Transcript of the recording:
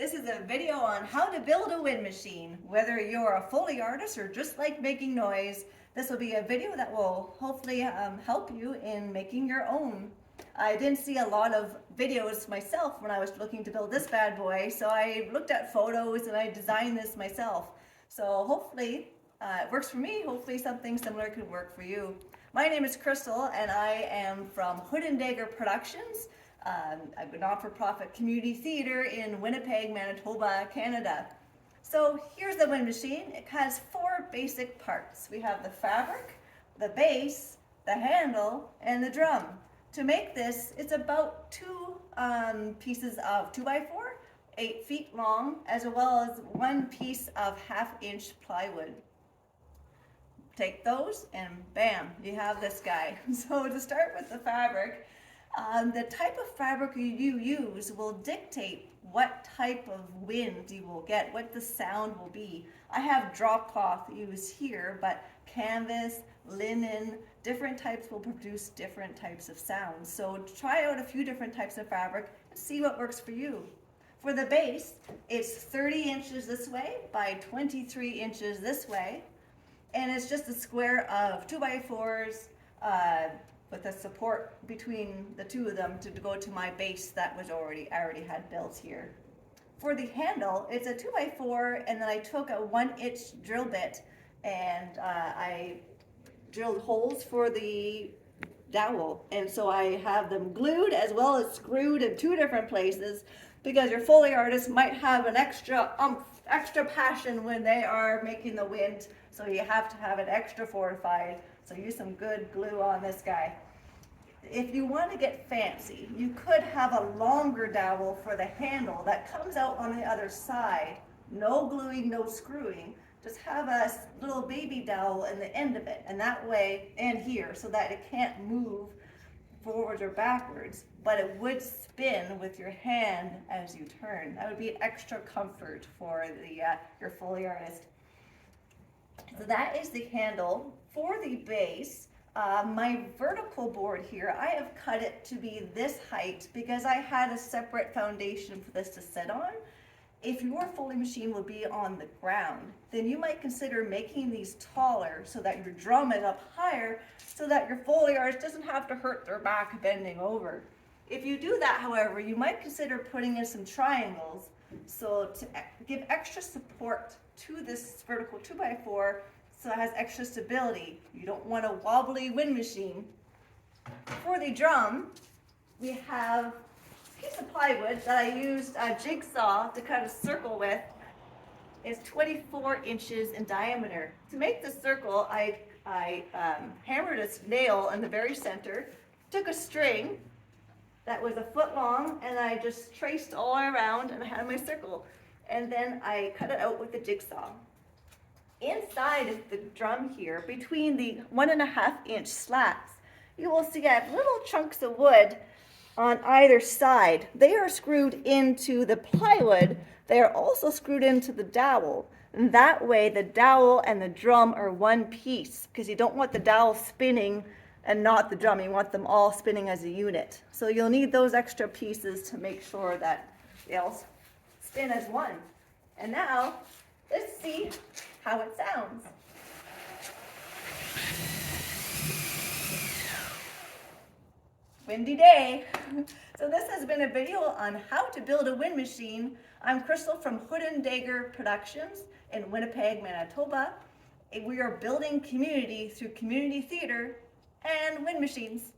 This is a video on how to build a wind machine. Whether you're a Foley artist or just like making noise, this will be a video that will hopefully help you in making your own. I didn't see a lot of videos myself when I was looking to build this bad boy, so I looked at photos and I designed this myself. So hopefully it works for me. Hopefully something similar could work for you. My name is Crystal and I am from Hood and Dagger Productions. I'm a not-for-profit community theater in Winnipeg, Manitoba, Canada. So here's the wind machine. It has four basic parts. We have the fabric, the base, the handle, and the drum. To make this, it's about two pieces of 2x4, 8 feet long, as well as one piece of 1/2-inch plywood. Take those and bam, you have this guy. So to start with the fabric, the type of fabric you use will dictate what type of wind you will get, what the sound will be. I have drop cloth used here, but canvas, linen, different types will produce different types of sounds. So try out a few different types of fabric and see what works for you. For the base, it's 30 inches this way by 23 inches this way. And it's just a square of 2x4s with a support between the two of them to go to my base that was I already had built here. For the handle, it's a 2x4, and then I took a 1-inch drill bit and I drilled holes for the dowel. And so I have them glued as well as screwed in two different places, because your Foley artist might have an extra passion when they are making the wind. So you have to have it extra fortified. So use some good glue on this guy. If you want to get fancy, you could have a longer dowel for the handle that comes out on the other side. No gluing, no screwing. Just have a little baby dowel in the end of it, and that way, and here, so that it can't move forwards or backwards, but it would spin with your hand as you turn. That would be an extra comfort for your Foley artist. So that is the handle. For the base, my vertical board here, I have cut it to be this height because I had a separate foundation for this to sit on. If your Foley machine will be on the ground, then you might consider making these taller so that your drum is up higher, so that your Foley artist doesn't have to hurt their back bending over. If you do that, however, you might consider putting in some triangles so to give extra support to this vertical 2x4, so it has extra stability. You don't want a wobbly wind machine. For the drum, we have a piece of plywood that I used a jigsaw to cut a circle with. It's 24 inches in diameter. To make the circle, I hammered a nail in the very center, took a string that was 1 foot long, and I just traced all around and I had my circle. And then I cut it out with the jigsaw. Inside of the drum here, between the 1.5-inch slats, you will see I have little chunks of wood on either side. They are screwed into the plywood. They are also screwed into the dowel. And that way the dowel and the drum are one piece, because you don't want the dowel spinning and not the drum. You want them all spinning as a unit. So you'll need those extra pieces to make sure that they all spin as one. And now, let's see how it sounds. Windy day. So this has been a video on how to build a wind machine. I'm Crystal from Hood and Dagger Productions in Winnipeg, Manitoba. We are building community through community theater and wind machines.